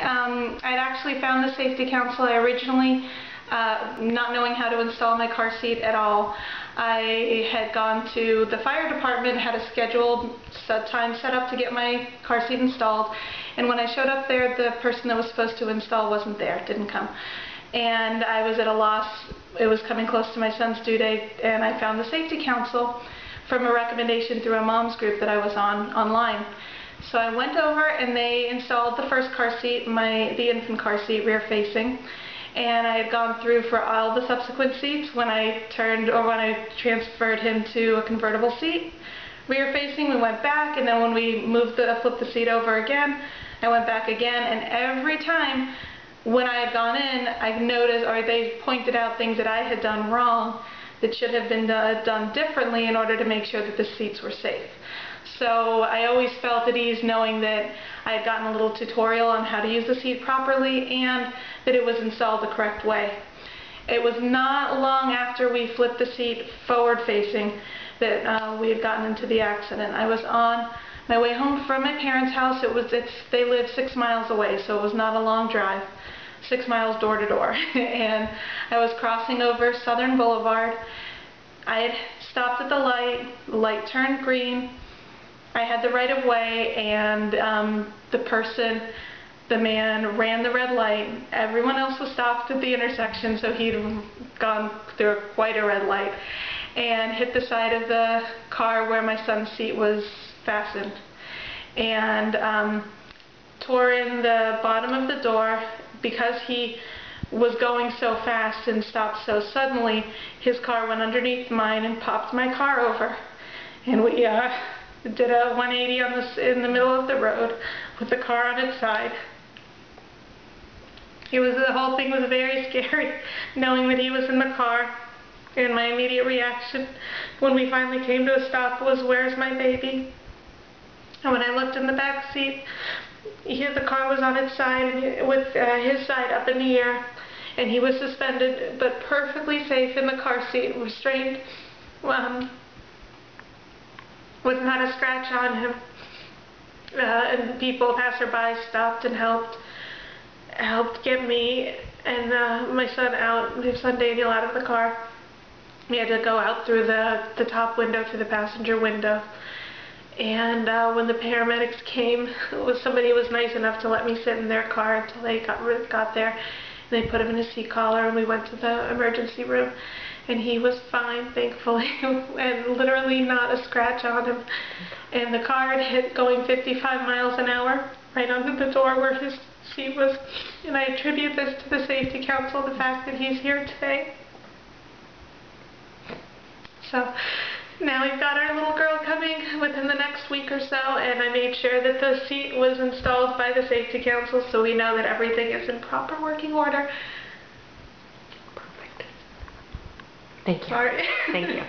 I'd actually found the safety council. I originally, not knowing how to install my car seat at all, I had gone to the fire department, had a scheduled time set up to get my car seat installed, and when I showed up there, the person that was supposed to install wasn't there, didn't come. And I was at a loss. It was coming close to my son's due date, and I found the safety council from a recommendation through a mom's group that I was on online. So I went over and they installed the first car seat, the infant car seat, rear facing, and I had gone through for all the subsequent seats when I transferred him to a convertible seat. Rear facing, we went back, and then when we flipped the seat over again, I went back again, and every time when I had gone in, I noticed, or they pointed out things that I had done wrong that should have been done differently in order to make sure that the seats were safe. So I always felt at ease knowing that I had gotten a little tutorial on how to use the seat properly and that it was installed the correct way. It was not long after we flipped the seat forward facing that we had gotten into the accident. I was on my way home from my parents' house. They lived 6 miles away, so it was not a long drive. 6 miles door to door. And I was crossing over Southern Boulevard. I had stopped at the light turned green. I had the right of way, and the man ran the red light. Everyone else was stopped at the intersection, so he'd gone through quite a red light, and hit the side of the car where my son's seat was fastened, and tore in the bottom of the door. Because he was going so fast and stopped so suddenly, his car went underneath mine and popped my car over. And we did a 180 in the middle of the road with the car on its side. The whole thing was very scary, knowing that he was in the car. And my immediate reaction when we finally came to a stop was, "Where's my baby?" And when I looked in the back seat, the car was on its side with his side up in the air, and he was suspended but perfectly safe in the car seat, restrained, with not a scratch on him. And passerby stopped and helped get me and my son Daniel out of the car. We had to go out through the top window to the passenger window. And when the paramedics came, somebody was nice enough to let me sit in their car until they got there. And they put him in a seat collar, and we went to the emergency room. And he was fine, thankfully, and literally not a scratch on him. And the car had hit going 55 miles an hour right under the door where his seat was. And I attribute this to the Safety Council, the fact that he's here today. So now we've got our little girl coming within the next week or so, and I made sure that the seat was installed by the Safety Council so we know that everything is in proper working order. Perfect. Thank you. Sorry. Thank you.